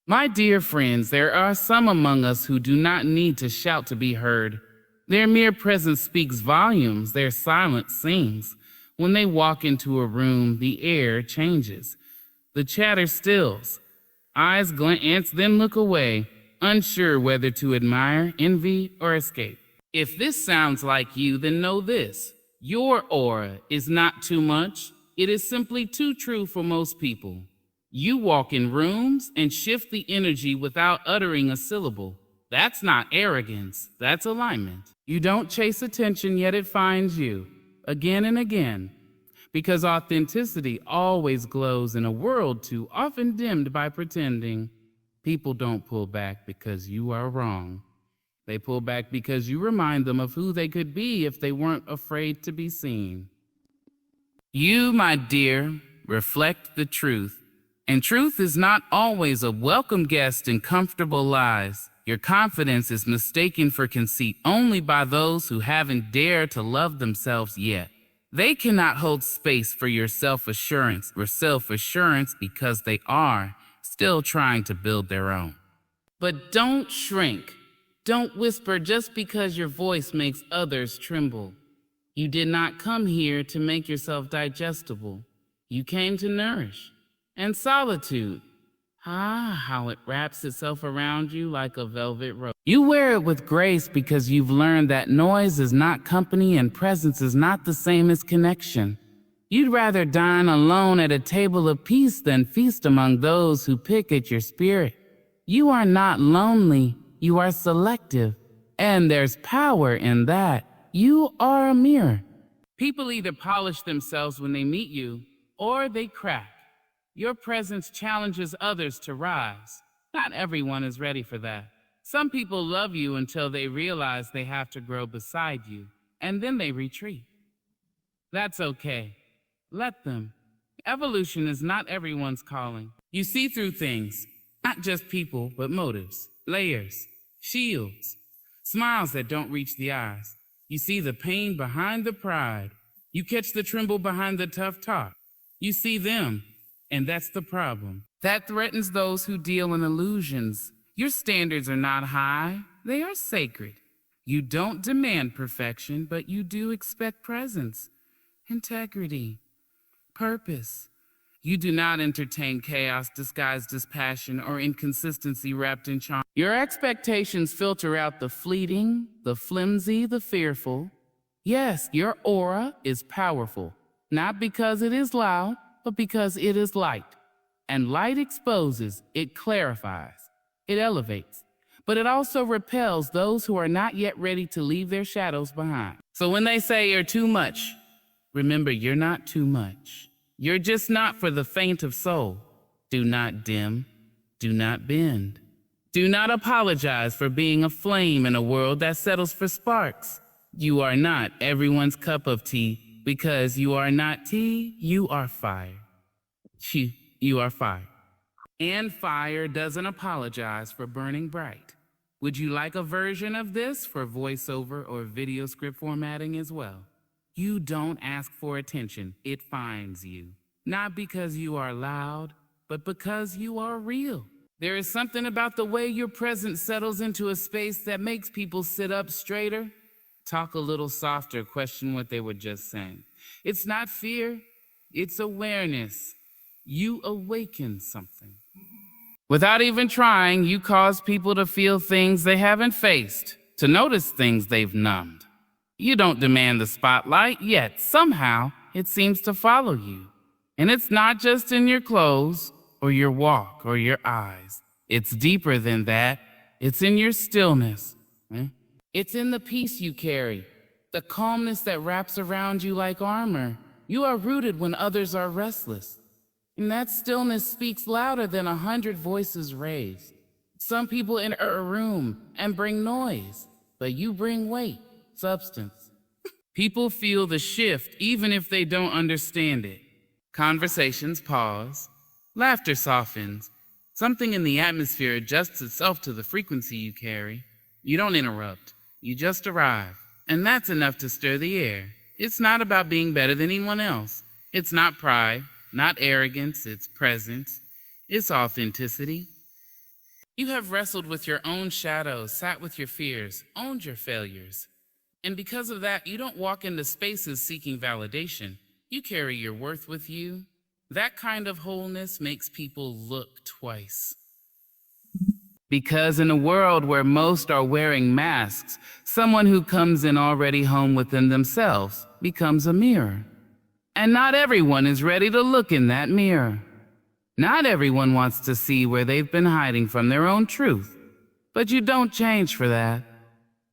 My dear friends, there are some among us who do not need to shout to be heard. Their mere presence speaks volumes, their silence sings. When they walk into a room, the air changes. The chatter stills. Eyes glance, then look away, unsure whether to admire, envy, or escape. If this sounds like you, then know this. Your aura is not too much. It is simply too true for most people. You walk in rooms and shift the energy without uttering a syllable. That's not arrogance, that's alignment. You don't chase attention, yet it finds you, again and again, because authenticity always glows in a world too often dimmed by pretending. People don't pull back because you are wrong. They pull back because you remind them of who they could be if they weren't afraid to be seen. You, my dear, reflect the truth. And truth is not always a welcome guest in comfortable lies. Your confidence is mistaken for conceit only by those who haven't dared to love themselves yet. They cannot hold space for your self-assurance because they are still trying to build their own. But don't shrink. Don't whisper just because your voice makes others tremble. You did not come here to make yourself digestible. You came to nourish. And solitude. How it wraps itself around you like a velvet robe. You wear it with grace because you've learned that noise is not company and presence is not the same as connection. You'd rather dine alone at a table of peace than feast among those who pick at your spirit. You are not lonely, you are selective. And there's power in that. You are a mirror. People either polish themselves when they meet you, or they crack. Your presence challenges others to rise. Not everyone is ready for that. Some people love you until they realize they have to grow beside you, and then they retreat. That's okay. Let them. Evolution is not everyone's calling. You see through things, not just people, but motives, layers, shields, smiles that don't reach the eyes. You see the pain behind the pride. You catch the tremble behind the tough talk. You see them. And that's the problem. That threatens those who deal in illusions. Your standards are not high, they are sacred. You don't demand perfection, but you do expect presence, integrity, purpose. You do not entertain chaos disguised as passion or inconsistency wrapped in charm. Your expectations filter out the fleeting, the flimsy, the fearful. Yes, your aura is powerful, not because it is loud, but because it is light. And light exposes, it clarifies, it elevates. But it also repels those who are not yet ready to leave their shadows behind. So when they say you're too much, remember you're not too much. You're just not for the faint of soul. Do not dim, do not bend. Do not apologize for being a flame in a world that settles for sparks. You are not everyone's cup of tea. Because you are not tea, you are fire. You are fire. And fire doesn't apologize for burning bright. Would you like a version of this for voiceover or video script formatting as well? You don't ask for attention, it finds you. Not because you are loud, but because you are real. There is something about the way your presence settles into a space that makes people sit up straighter, talk a little softer, question what they were just saying. It's not fear, it's awareness. You awaken something. Without even trying, you cause people to feel things they haven't faced, to notice things they've numbed. You don't demand the spotlight, yet somehow it seems to follow you. And it's not just in your clothes, or your walk, or your eyes. It's deeper than that. It's in your stillness. It's in the peace you carry, the calmness that wraps around you like armor. You are rooted when others are restless. And that stillness speaks louder than 100 voices raised. Some people enter a room and bring noise, but you bring weight, substance. People feel the shift even if they don't understand it. Conversations pause, laughter softens. Something in the atmosphere adjusts itself to the frequency you carry. You don't interrupt. You just arrive, and that's enough to stir the air. It's not about being better than anyone else. It's not pride, not arrogance, it's presence. It's authenticity. You have wrestled with your own shadows, sat with your fears, owned your failures. And because of that, you don't walk into spaces seeking validation. You carry your worth with you. That kind of wholeness makes people look twice. Because in a world where most are wearing masks, someone who comes in already home within themselves becomes a mirror. And not everyone is ready to look in that mirror. Not everyone wants to see where they've been hiding from their own truth. But you don't change for that.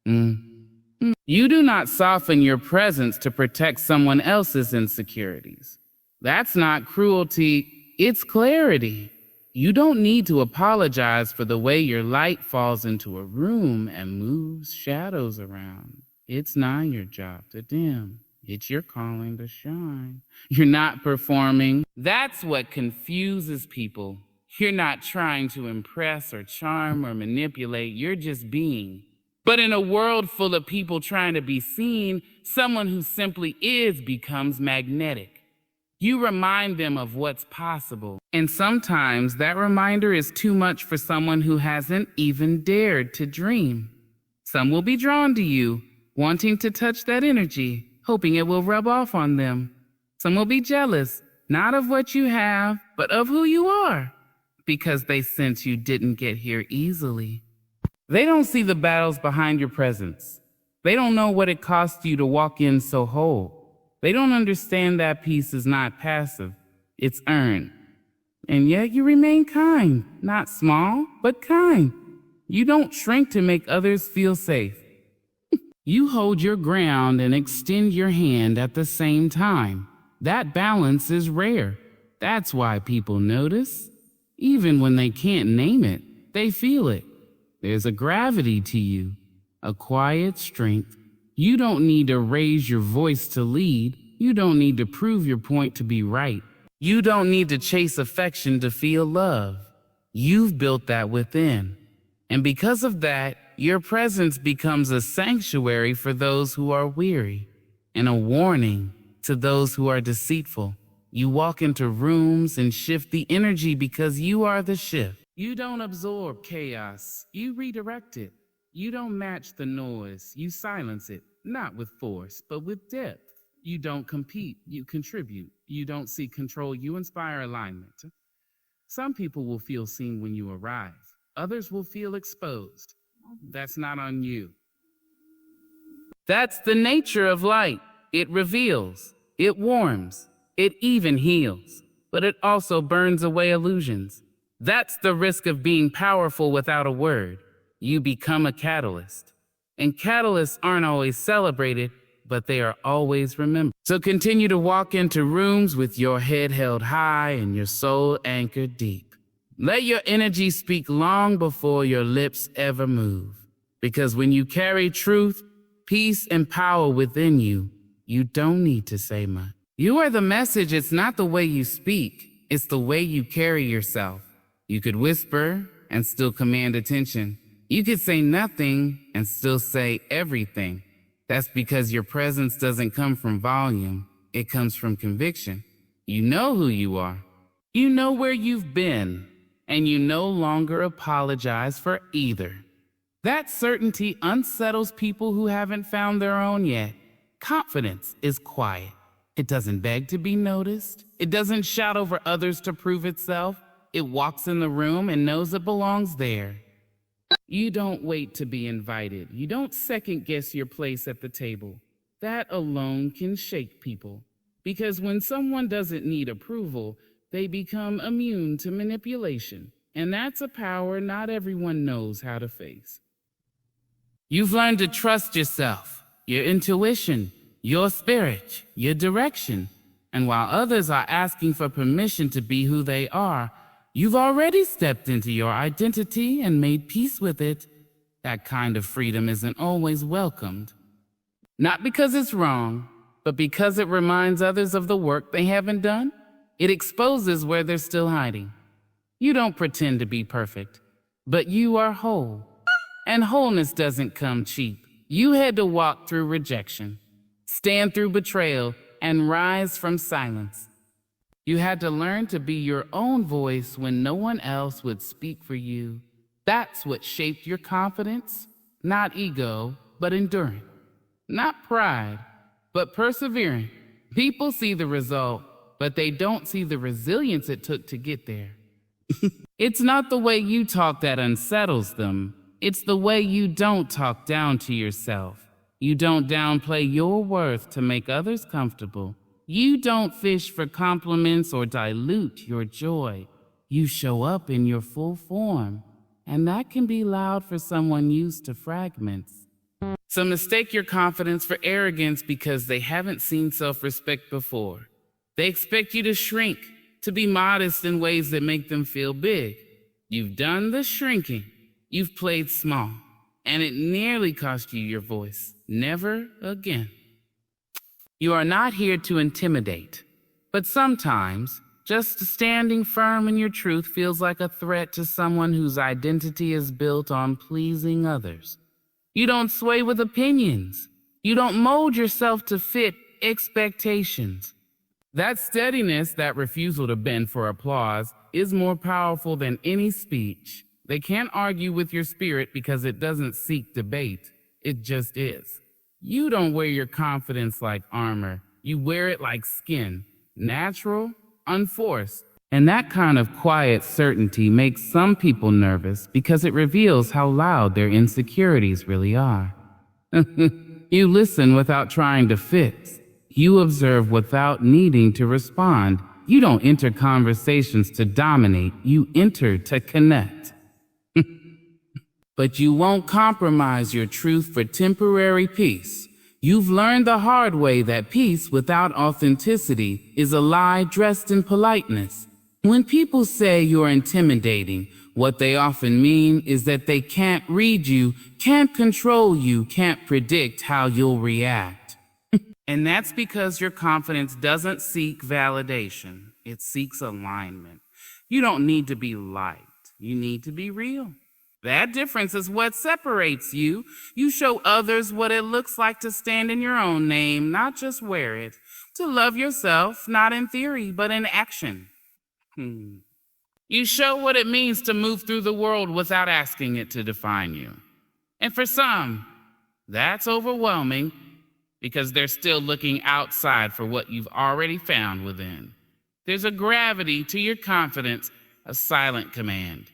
You do not soften your presence to protect someone else's insecurities. That's not cruelty, it's clarity. You don't need to apologize for the way your light falls into a room and moves shadows around. It's not your job to dim. It's your calling to shine. You're not performing. That's what confuses people. You're not trying to impress or charm or manipulate. You're just being. But in a world full of people trying to be seen, someone who simply is becomes magnetic. You remind them of what's possible. And sometimes that reminder is too much for someone who hasn't even dared to dream. Some will be drawn to you, wanting to touch that energy, hoping it will rub off on them. Some will be jealous, not of what you have, but of who you are, because they sense you didn't get here easily. They don't see the battles behind your presence. They don't know what it cost you to walk in so whole. They don't understand that peace is not passive, it's earned. And yet you remain kind, not small, but kind. You don't shrink to make others feel safe. You hold your ground and extend your hand at the same time. That balance is rare. That's why people notice. Even when they can't name it, they feel it. There's a gravity to you, a quiet strength. You don't need to raise your voice to lead. You don't need to prove your point to be right. You don't need to chase affection to feel love. You've built that within. And because of that, your presence becomes a sanctuary for those who are weary and a warning to those who are deceitful. You walk into rooms and shift the energy because you are the shift. You don't absorb chaos, you redirect it. You don't match the noise, you silence it, not with force, but with depth. You don't compete, you contribute. You don't seek control, you inspire alignment. Some people will feel seen when you arrive. Others will feel exposed. That's not on you. That's the nature of light. It reveals, it warms, it even heals, but it also burns away illusions. That's the risk of being powerful without a word. You become a catalyst. And catalysts aren't always celebrated, but they are always remembered. So continue to walk into rooms with your head held high and your soul anchored deep. Let your energy speak long before your lips ever move. Because when you carry truth, peace, and power within you, you don't need to say much. You are the message. It's not the way you speak. It's the way you carry yourself. You could whisper and still command attention. You could say nothing and still say everything. That's because your presence doesn't come from volume. It comes from conviction. You know who you are. You know where you've been. And you no longer apologize for either. That certainty unsettles people who haven't found their own yet. Confidence is quiet. It doesn't beg to be noticed. It doesn't shout over others to prove itself. It walks in the room and knows it belongs there. You don't wait to be invited. You don't second-guess your place at the table. That alone can shake people. Because when someone doesn't need approval, they become immune to manipulation. And that's a power not everyone knows how to face. You've learned to trust yourself, your intuition, your spirit, your direction. And while others are asking for permission to be who they are, you've already stepped into your identity and made peace with it. That kind of freedom isn't always welcomed. Not because it's wrong, but because it reminds others of the work they haven't done. It exposes where they're still hiding. You don't pretend to be perfect, but you are whole. And wholeness doesn't come cheap. You had to walk through rejection, stand through betrayal, and rise from silence. You had to learn to be your own voice when no one else would speak for you. That's what shaped your confidence. Not ego, but enduring. Not pride, but persevering. People see the result, but they don't see the resilience it took to get there. It's not the way you talk that unsettles them. It's the way you don't talk down to yourself. You don't downplay your worth to make others comfortable. You don't fish for compliments or dilute your joy. You show up in your full form, and that can be loud for someone used to fragments. Some mistake your confidence for arrogance because they haven't seen self-respect before. They expect you to shrink, to be modest in ways that make them feel big. You've done the shrinking. You've played small, and it nearly cost you your voice. Never again. You are not here to intimidate, but sometimes just standing firm in your truth feels like a threat to someone whose identity is built on pleasing others. You don't sway with opinions. You don't mold yourself to fit expectations. That steadiness, that refusal to bend for applause, is more powerful than any speech. They can't argue with your spirit because it doesn't seek debate. It just is. You don't wear your confidence like armor. You wear it like skin, natural, unforced. And that kind of quiet certainty makes some people nervous because it reveals how loud their insecurities really are. You listen without trying to fix. You observe without needing to respond. You don't enter conversations to dominate. You enter to connect. But you won't compromise your truth for temporary peace. You've learned the hard way that peace without authenticity is a lie dressed in politeness. When people say you're intimidating, what they often mean is that they can't read you, can't control you, can't predict how you'll react. And that's because your confidence doesn't seek validation. It seeks alignment. You don't need to be liked. You need to be real. That difference is what separates you. You show others what it looks like to stand in your own name, not just wear it. To love yourself, not in theory, but in action. You show what it means to move through the world without asking it to define you. And for some, that's overwhelming because they're still looking outside for what you've already found within. There's a gravity to your confidence, a silent command.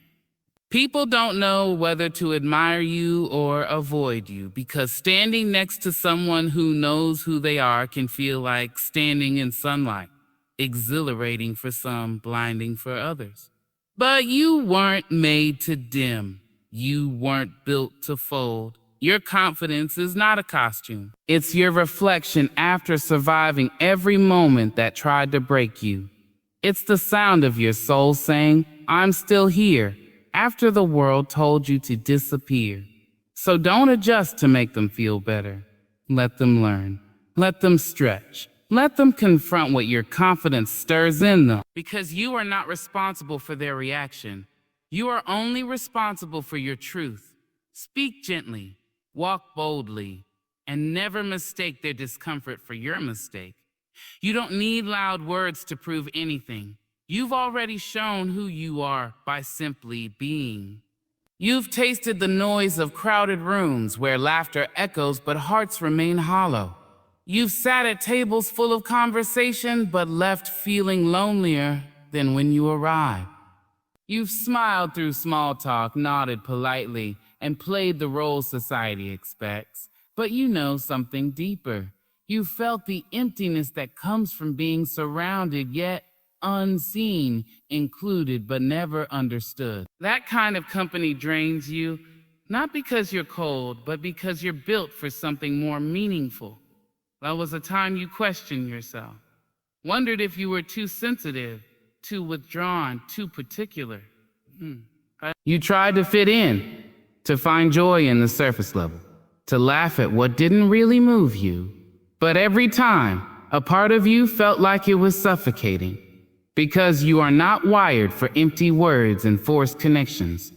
People don't know whether to admire you or avoid you because standing next to someone who knows who they are can feel like standing in sunlight, exhilarating for some, blinding for others. But you weren't made to dim. You weren't built to fold. Your confidence is not a costume. It's your reflection after surviving every moment that tried to break you. It's the sound of your soul saying, "I'm still here," after the world told you to disappear. So don't adjust to make them feel better. Let them learn. Let them stretch. Let them confront what your confidence stirs in them. Because you are not responsible for their reaction. You are only responsible for your truth. Speak gently, walk boldly, and never mistake their discomfort for your mistake. You don't need loud words to prove anything. You've already shown who you are by simply being. You've tasted the noise of crowded rooms where laughter echoes but hearts remain hollow. You've sat at tables full of conversation but left feeling lonelier than when you arrived. You've smiled through small talk, nodded politely, and played the role society expects. But you know something deeper. You felt the emptiness that comes from being surrounded yet unseen, included but never understood. That kind of company drains you, not because you're cold, but because you're built for something more meaningful. There was a time you questioned yourself, wondered if you were too sensitive, too withdrawn, too particular. You tried to fit in, to find joy in the surface level, to laugh at what didn't really move you. But every time, a part of you felt like it was suffocating, because you are not wired for empty words and forced connections.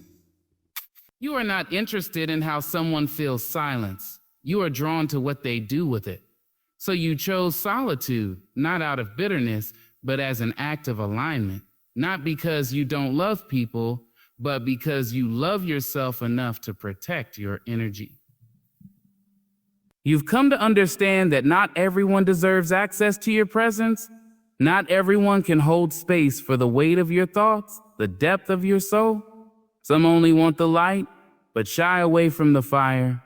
You are not interested in how someone feels silence. You are drawn to what they do with it. So you chose solitude, not out of bitterness, but as an act of alignment. Not because you don't love people, but because you love yourself enough to protect your energy. You've come to understand that not everyone deserves access to your presence. Not everyone can hold space for the weight of your thoughts, the depth of your soul. Some only want the light, but shy away from the fire.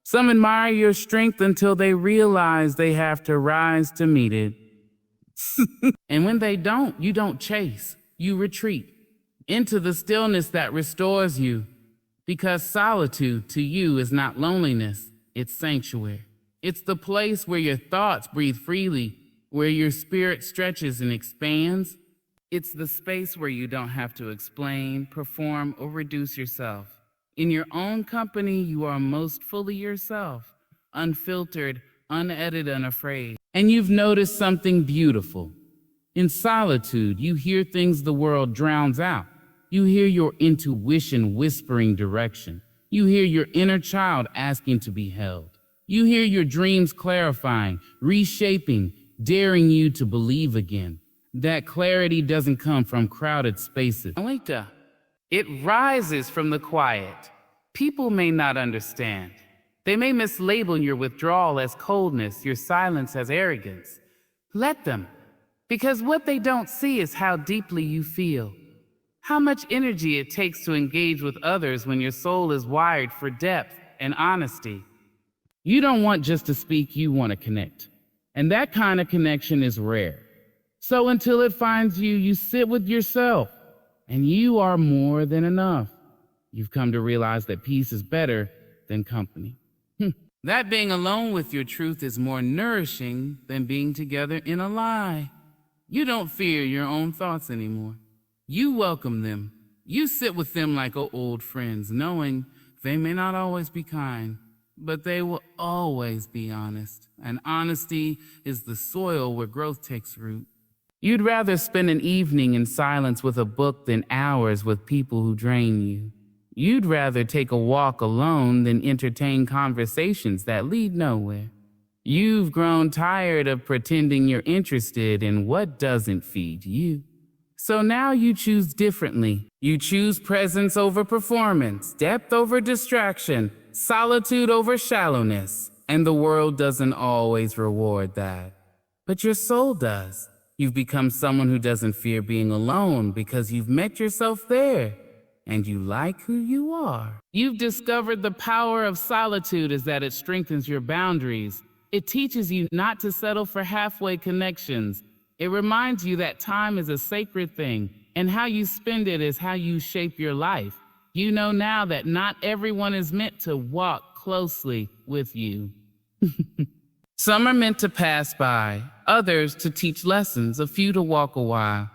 Some admire your strength until they realize they have to rise to meet it. And when they don't, you don't chase, you retreat into the stillness that restores you. Because solitude to you is not loneliness, it's sanctuary. It's the place where your thoughts breathe freely, where your spirit stretches and expands. It's the space where you don't have to explain, perform, or reduce yourself. In your own company, you are most fully yourself, unfiltered, unedited, unafraid. And you've noticed something beautiful. In solitude, you hear things the world drowns out. You hear your intuition whispering direction. You hear your inner child asking to be held. You hear your dreams clarifying, reshaping, daring you to believe again. That clarity doesn't come from crowded spaces. It rises from the quiet. People may not understand. They may mislabel your withdrawal as coldness, your silence as arrogance. Let them, because what they don't see is how deeply you feel. How much energy it takes to engage with others when your soul is wired for depth and honesty. You don't want just to speak, you want to connect. And that kind of connection is rare. So until it finds you, you sit with yourself, and you are more than enough. You've come to realize that peace is better than company. That being alone with your truth is more nourishing than being together in a lie. You don't fear your own thoughts anymore. You welcome them. You sit with them like old friends, knowing they may not always be kind, but they will always be honest. And honesty is the soil where growth takes root. You'd rather spend an evening in silence with a book than hours with people who drain you. You'd rather take a walk alone than entertain conversations that lead nowhere. You've grown tired of pretending you're interested in what doesn't feed you. So now you choose differently. You choose presence over performance, depth over distraction, solitude over shallowness. And the world doesn't always reward that. But your soul does. You've become someone who doesn't fear being alone because you've met yourself there. And you like who you are. You've discovered the power of solitude is that it strengthens your boundaries. It teaches you not to settle for halfway connections. It reminds you that time is a sacred thing, and how you spend it is how you shape your life. You know now that not everyone is meant to walk closely with you. Some are meant to pass by, others to teach lessons, a few to walk a while.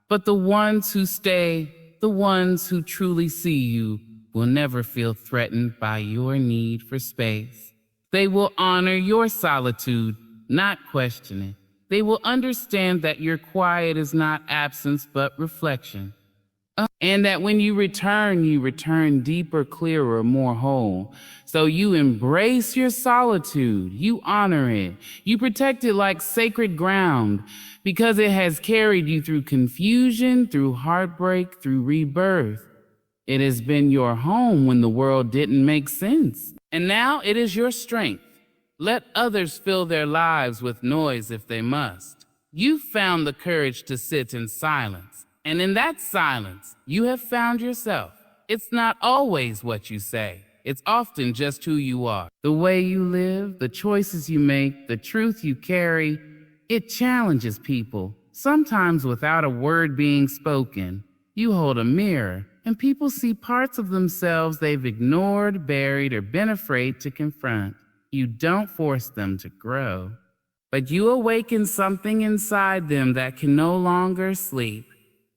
But the ones who stay, the ones who truly see you, will never feel threatened by your need for space. They will honor your solitude, not question it. They will understand that your quiet is not absence but reflection. And that when you return deeper, clearer, more whole. So you embrace your solitude, you honor it, you protect it like sacred ground, because it has carried you through confusion, through heartbreak, through rebirth. It has been your home when the world didn't make sense. And now it is your strength. Let others fill their lives with noise if they must. You've found the courage to sit in silence. And in that silence, you have found yourself. It's not always what you say. It's often just who you are. The way you live, the choices you make, the truth you carry, it challenges people, sometimes without a word being spoken. You hold a mirror, and people see parts of themselves they've ignored, buried, or been afraid to confront. You don't force them to grow, but you awaken something inside them that can no longer sleep.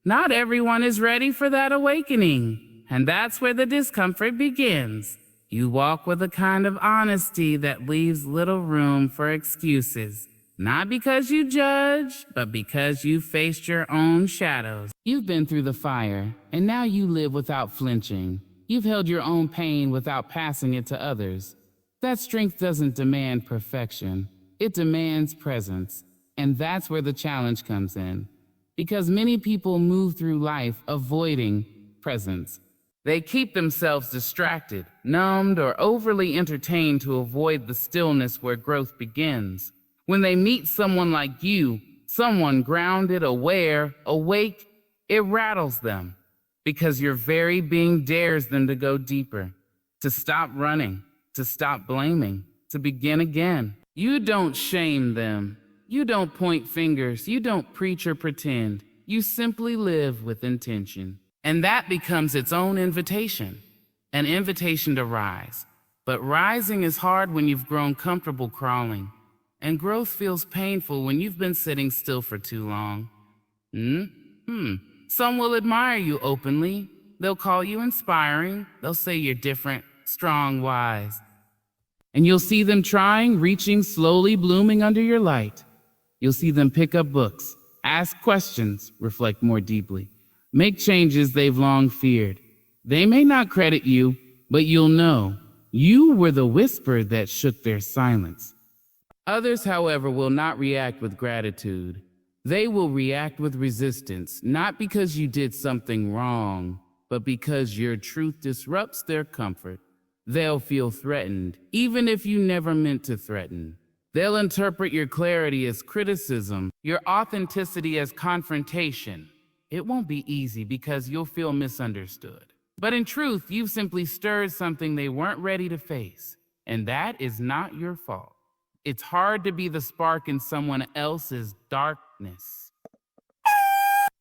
Not everyone is ready for that awakening, and that's where the discomfort begins. You walk with a kind of honesty that leaves little room for excuses, not because you judge, but because you faced your own shadows. You've been through the fire, and now you live without flinching. You've held your own pain without passing it to others. That strength doesn't demand perfection. It demands presence, and that's where the challenge comes in. Because many people move through life avoiding presence. They keep themselves distracted, numbed, or overly entertained to avoid the stillness where growth begins. When they meet someone like you, someone grounded, aware, awake, it rattles them because your very being dares them to go deeper, to stop running, to stop blaming, to begin again. You don't shame them. You don't point fingers. You don't preach or pretend. You simply live with intention. And that becomes its own invitation, an invitation to rise. But rising is hard when you've grown comfortable crawling, and growth feels painful when you've been sitting still for too long. Some will admire you openly. They'll call you inspiring. They'll say you're different, strong, wise. And you'll see them trying, reaching, slowly blooming under your light. You'll see them pick up books, ask questions, reflect more deeply, make changes they've long feared. They may not credit you, but you'll know you were the whisper that shook their silence. Others, however, will not react with gratitude. They will react with resistance, not because you did something wrong, but because your truth disrupts their comfort. They'll feel threatened, even if you never meant to threaten. They'll interpret your clarity as criticism, your authenticity as confrontation. It won't be easy because you'll feel misunderstood. But in truth, you've simply stirred something they weren't ready to face, and that is not your fault. It's hard to be the spark in someone else's darkness.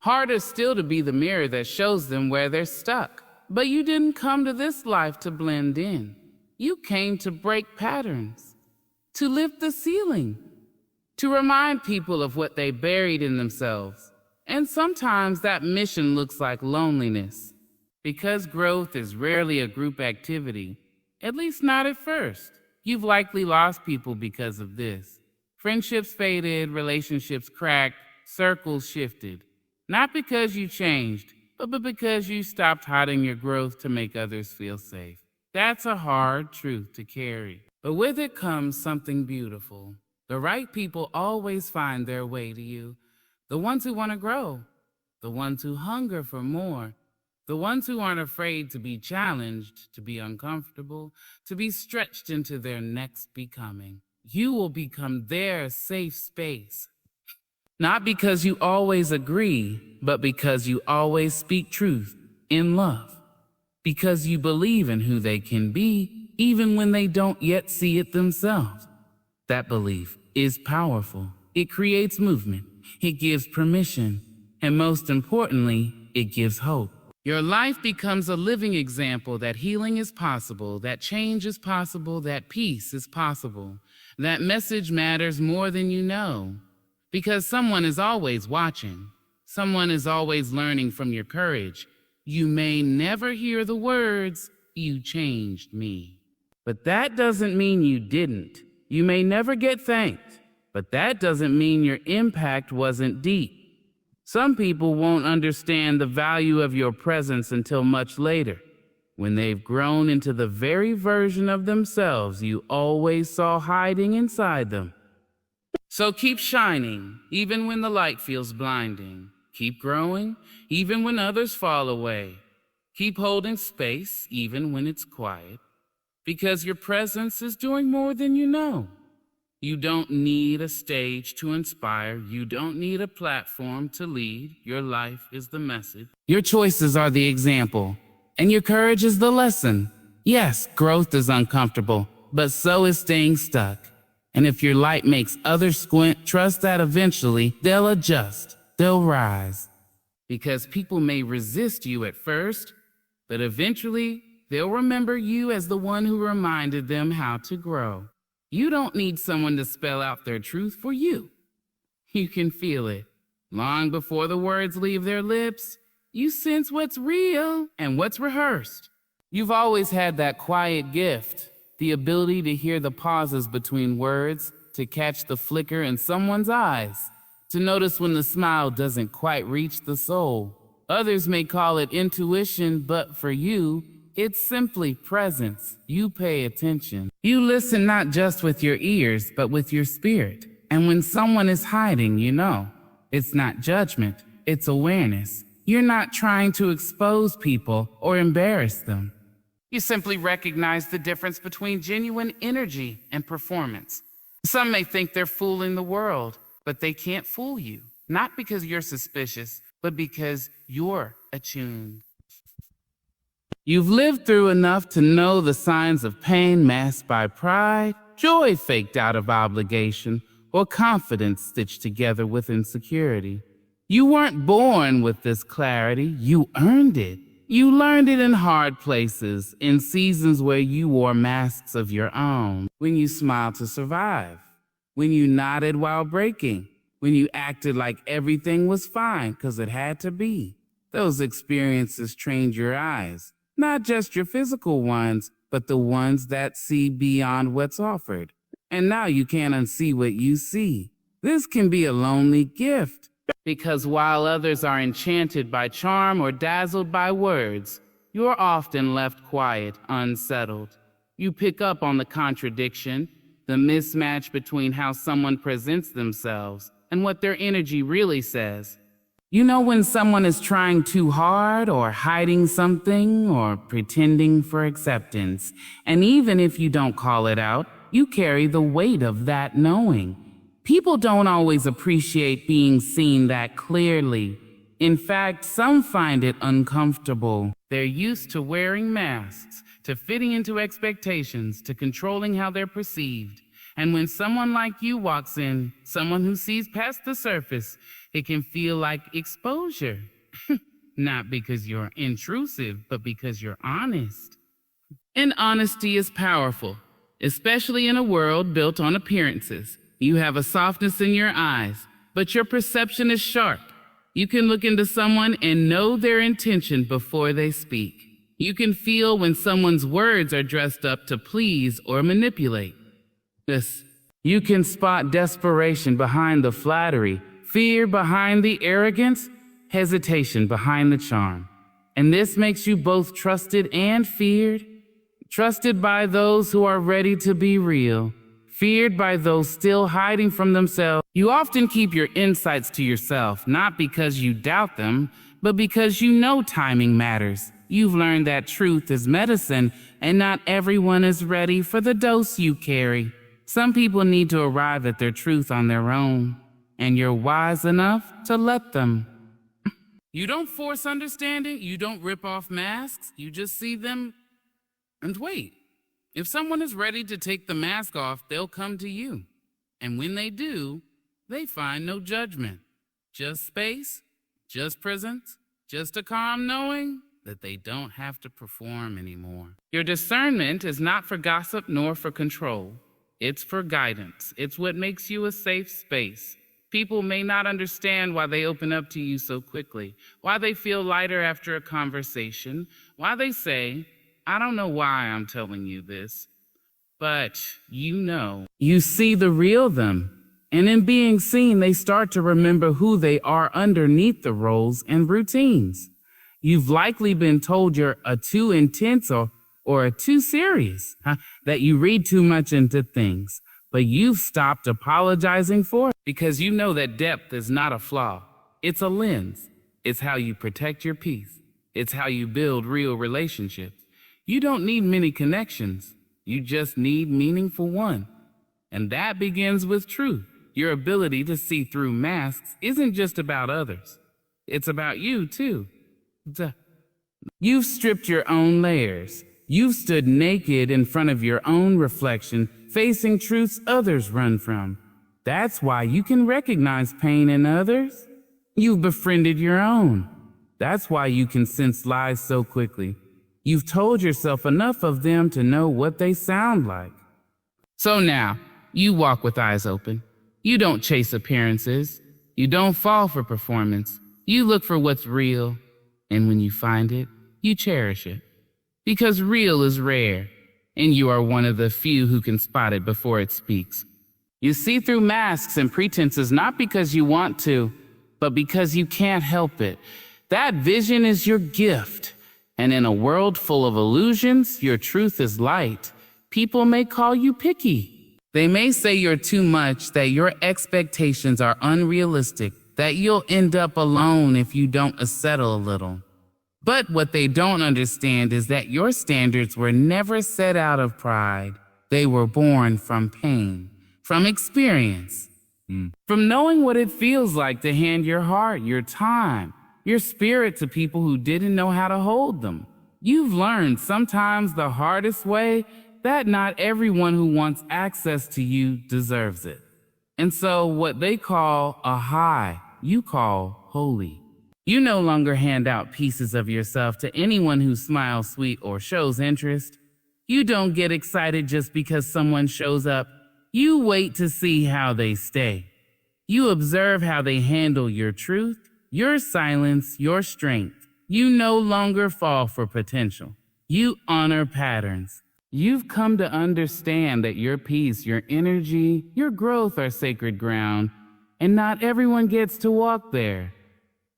Harder still to be the mirror that shows them where they're stuck. But you didn't come to this life to blend in. You came to break patterns, to lift the ceiling, to remind people of what they buried in themselves. And sometimes that mission looks like loneliness, because growth is rarely a group activity, at least not at first. You've likely lost people because of this. Friendships faded, relationships cracked, circles shifted. Not because you changed, but because you stopped hiding your growth to make others feel safe. That's a hard truth to carry. But with it comes something beautiful. The right people always find their way to you. The ones who want to grow, the ones who hunger for more, the ones who aren't afraid to be challenged, to be uncomfortable, to be stretched into their next becoming. You will become their safe space. Not because you always agree, but because you always speak truth in love. Because you believe in who they can be, even when they don't yet see it themselves. That belief is powerful. It creates movement. It gives permission. And most importantly, it gives hope. Your life becomes a living example that healing is possible, that change is possible, that peace is possible. That message matters more than you know. Because someone is always watching. Someone is always learning from your courage. You may never hear the words, "You changed me." But that doesn't mean you didn't. You may never get thanked, but that doesn't mean your impact wasn't deep. Some people won't understand the value of your presence until much later, when they've grown into the very version of themselves you always saw hiding inside them. So keep shining, even when the light feels blinding. Keep growing, even when others fall away. Keep holding space, even when it's quiet. Because your presence is doing more than you know. You don't need a stage to inspire. You don't need a platform to lead. Your life is the message. Your choices are the example, and your courage is the lesson. Yes, growth is uncomfortable, but so is staying stuck. And if your light makes others squint, trust that eventually they'll adjust, they'll rise. Because people may resist you at first, but eventually they'll remember you as the one who reminded them how to grow. You don't need someone to spell out their truth for you. You can feel it. Long before the words leave their lips, you sense what's real and what's rehearsed. You've always had that quiet gift. The ability to hear the pauses between words, to catch the flicker in someone's eyes, to notice when the smile doesn't quite reach the soul. Others may call it intuition, but for you, it's simply presence. You pay attention. You listen not just with your ears, but with your spirit. And when someone is hiding, you know. It's not judgment, it's awareness. You're not trying to expose people or embarrass them. You simply recognize the difference between genuine energy and performance. Some may think they're fooling the world, but they can't fool you. Not because you're suspicious, but because you're attuned. You've lived through enough to know the signs of pain masked by pride, joy faked out of obligation, or confidence stitched together with insecurity. You weren't born with this clarity, you earned it. You learned it in hard places, in seasons where you wore masks of your own, when you smiled to survive, when you nodded while breaking, when you acted like everything was fine because it had to be. Those experiences trained your eyes, not just your physical ones, but the ones that see beyond what's offered. And now you can't unsee what you see. This can be a lonely gift, because while others are enchanted by charm or dazzled by words, you're often left quiet, unsettled. You pick up on the contradiction, the mismatch between how someone presents themselves and what their energy really says. You know when someone is trying too hard or hiding something or pretending for acceptance. And even if you don't call it out, you carry the weight of that knowing. People don't always appreciate being seen that clearly. In fact, some find it uncomfortable. They're used to wearing masks, to fitting into expectations, to controlling how they're perceived. And when someone like you walks in, someone who sees past the surface, it can feel like exposure. Not because you're intrusive, but because you're honest. And honesty is powerful, especially in a world built on appearances. You have a softness in your eyes, but your perception is sharp. You can look into someone and know their intention before they speak. You can feel when someone's words are dressed up to please or manipulate. You can spot desperation behind the flattery, fear behind the arrogance, hesitation behind the charm. And this makes you both trusted and feared. Trusted by those who are ready to be real, feared by those still hiding from themselves. You often keep your insights to yourself, not because you doubt them, but because you know timing matters. You've learned that truth is medicine, and not everyone is ready for the dose you carry. Some people need to arrive at their truth on their own, and you're wise enough to let them. You don't force understanding, you don't rip off masks, you just see them and wait. If someone is ready to take the mask off, they'll come to you. And when they do, they find no judgment, just space, just presence, just a calm knowing that they don't have to perform anymore. Your discernment is not for gossip nor for control. It's for guidance. It's what makes you a safe space. People may not understand why they open up to you so quickly, why they feel lighter after a conversation, why they say, I don't know why I'm telling you this, but you know. You see the real them, and in being seen, they start to remember who they are underneath the roles and routines. You've likely been told you're too intense or too serious, that you read too much into things, but you've stopped apologizing for it because you know that depth is not a flaw. It's a lens. It's how you protect your peace. It's how you build real relationships. You don't need many connections. You just need meaningful one. And that begins with truth. Your ability to see through masks isn't just about others. It's about you, too. You've stripped your own layers. You've stood naked in front of your own reflection, facing truths others run from. That's why you can recognize pain in others. You've befriended your own. That's why you can sense lies so quickly. You've told yourself enough of them to know what they sound like. So now, you walk with eyes open. You don't chase appearances. You don't fall for performance. You look for what's real. And when you find it, you cherish it. Because real is rare, and you are one of the few who can spot it before it speaks. You see through masks and pretenses not because you want to, but because you can't help it. That vision is your gift. And in a world full of illusions, your truth is light. People may call you picky. They may say you're too much, that your expectations are unrealistic, that you'll end up alone if you don't settle a little. But what they don't understand is that your standards were never set out of pride. They were born from pain, from experience, from knowing what it feels like to hand your heart, your time, your spirit to people who didn't know how to hold them. You've learned sometimes the hardest way that not everyone who wants access to you deserves it. And so what they call a high, you call holy. You no longer hand out pieces of yourself to anyone who smiles sweet or shows interest. You don't get excited just because someone shows up. You wait to see how they stay. You observe how they handle your truth, your silence, your strength. You no longer fall for potential. You honor patterns. You've come to understand that your peace, your energy, your growth are sacred ground, and not everyone gets to walk there.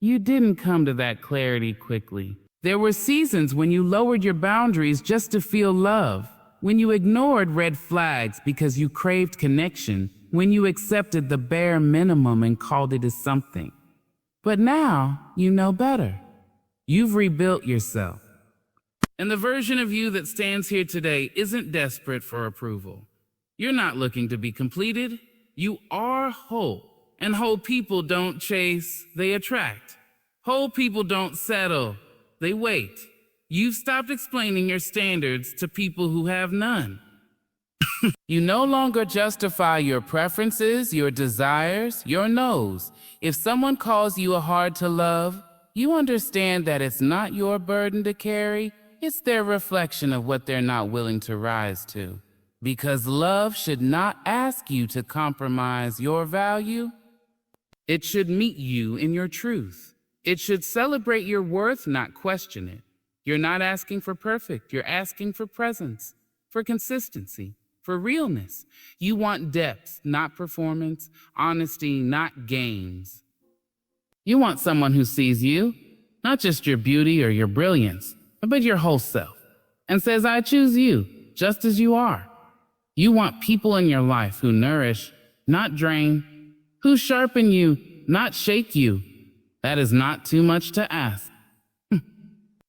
You didn't come to that clarity quickly. There were seasons when you lowered your boundaries just to feel love, when you ignored red flags because you craved connection, when you accepted the bare minimum and called it as something. But now you know better. You've rebuilt yourself. And the version of you that stands here today isn't desperate for approval. You're not looking to be completed. You are whole. And whole people don't chase, they attract. Whole people don't settle, they wait. You've stopped explaining your standards to people who have none. You no longer justify your preferences, your desires, your no's. If someone calls you a hard to love, you understand that it's not your burden to carry, it's their reflection of what they're not willing to rise to. Because love should not ask you to compromise your value. It should meet you in your truth. It should celebrate your worth, not question it. You're not asking for perfect, you're asking for presence, for consistency, for realness. You want depth, not performance, honesty, not games. You want someone who sees you, not just your beauty or your brilliance, but your whole self, and says, I choose you, just as you are. You want people in your life who nourish, not drain, who sharpen you, not shake you. That is not too much to ask.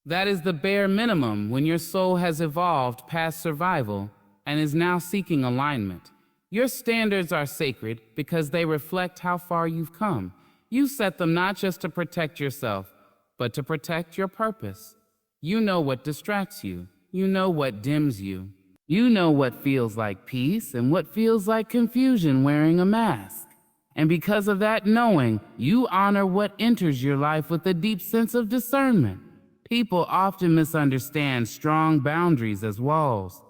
That is the bare minimum when your soul has evolved past survival and is now seeking alignment. Your standards are sacred because they reflect how far you've come. You set them not just to protect yourself, but to protect your purpose. You know what distracts you. You know what dims you. You know what feels like peace and what feels like confusion wearing a mask. And because of that knowing, you honor what enters your life with a deep sense of discernment. People often misunderstand strong boundaries as walls.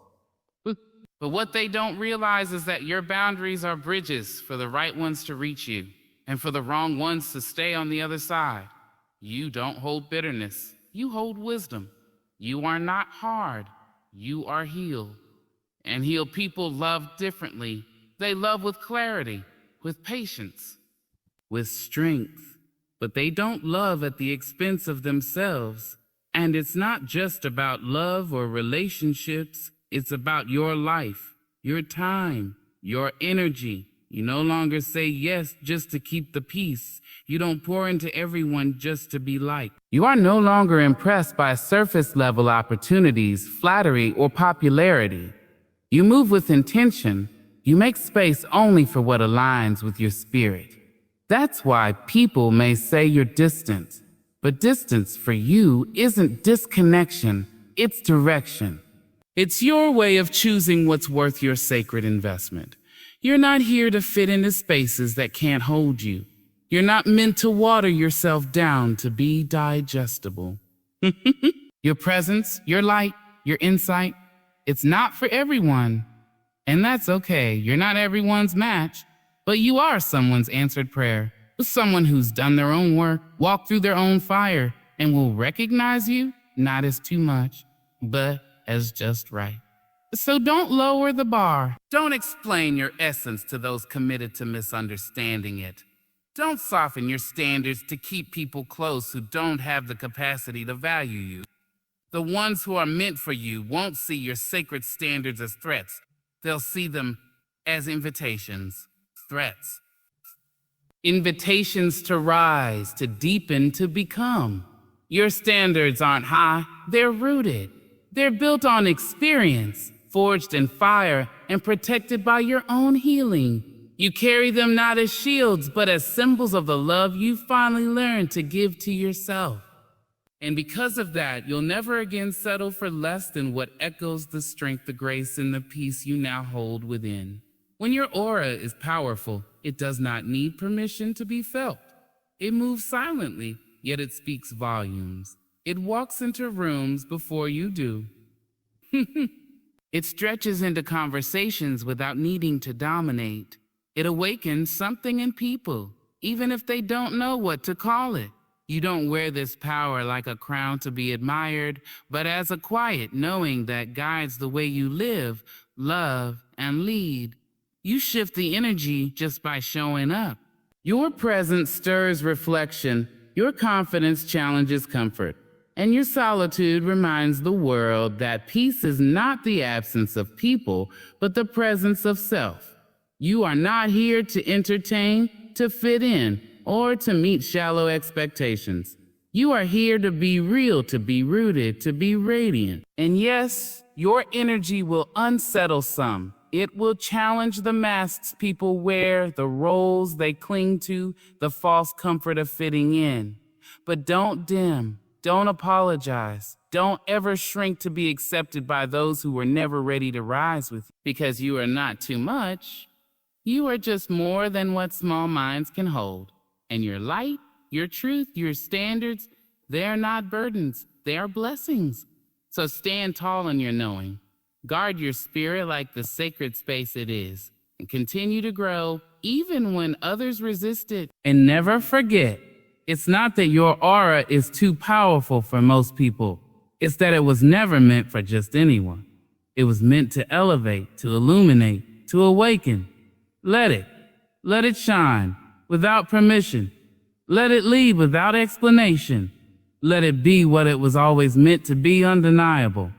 But what they don't realize is that your boundaries are bridges for the right ones to reach you and for the wrong ones to stay on the other side. You don't hold bitterness. You hold wisdom. You are not hard. You are healed. And healed people love differently. They love with clarity, with patience, with strength. But they don't love at the expense of themselves. And it's not just about love or relationships. It's about your life, your time, your energy. You no longer say yes just to keep the peace. You don't pour into everyone just to be liked. You are no longer impressed by surface-level opportunities, flattery, or popularity. You move with intention. You make space only for what aligns with your spirit. That's why people may say you're distant. But distance for you isn't disconnection, it's direction. It's your way of choosing what's worth your sacred investment. You're not here to fit into spaces that can't hold you. You're not meant to water yourself down to be digestible. Your presence, your light, your insight, it's not for everyone. And that's okay. You're not everyone's match, but you are someone's answered prayer. Someone who's done their own work, walked through their own fire, and will recognize you not as too much, but as just right. So don't lower the bar. Don't explain your essence to those committed to misunderstanding it. Don't soften your standards to keep people close who don't have the capacity to value you. The ones who are meant for you won't see your sacred standards as threats. They'll see them as invitations, threats. invitations to rise, to deepen, to become. Your standards aren't high, they're rooted. They're built on experience, forged in fire, and protected by your own healing. You carry them not as shields, but as symbols of the love you finally learned to give to yourself. And because of that, you'll never again settle for less than what echoes the strength, the grace, and the peace you now hold within. When your aura is powerful, it does not need permission to be felt. It moves silently, yet it speaks volumes. It walks into rooms before you do. It stretches into conversations without needing to dominate. It awakens something in people, even if they don't know what to call it. You don't wear this power like a crown to be admired, but as a quiet knowing that guides the way you live, love, and lead. You shift the energy just by showing up. Your presence stirs reflection, your confidence challenges comfort, and your solitude reminds the world that peace is not the absence of people, but the presence of self. You are not here to entertain, to fit in, or to meet shallow expectations. You are here to be real, to be rooted, to be radiant. And yes, your energy will unsettle some. It will challenge the masks people wear, the roles they cling to, the false comfort of fitting in. But don't dim, don't apologize, don't ever shrink to be accepted by those who were never ready to rise with you. Because you are not too much. You are just more than what small minds can hold. And your light, your truth, your standards, they are not burdens, they are blessings. So stand tall in your knowing. Guard your spirit like the sacred space it is, and continue to grow even when others resist it. And never forget, it's not that your aura is too powerful for most people. It's that it was never meant for just anyone. It was meant to elevate, to illuminate, to awaken. Let it shine without permission. Let it lead without explanation. Let it be what it was always meant to be, undeniable.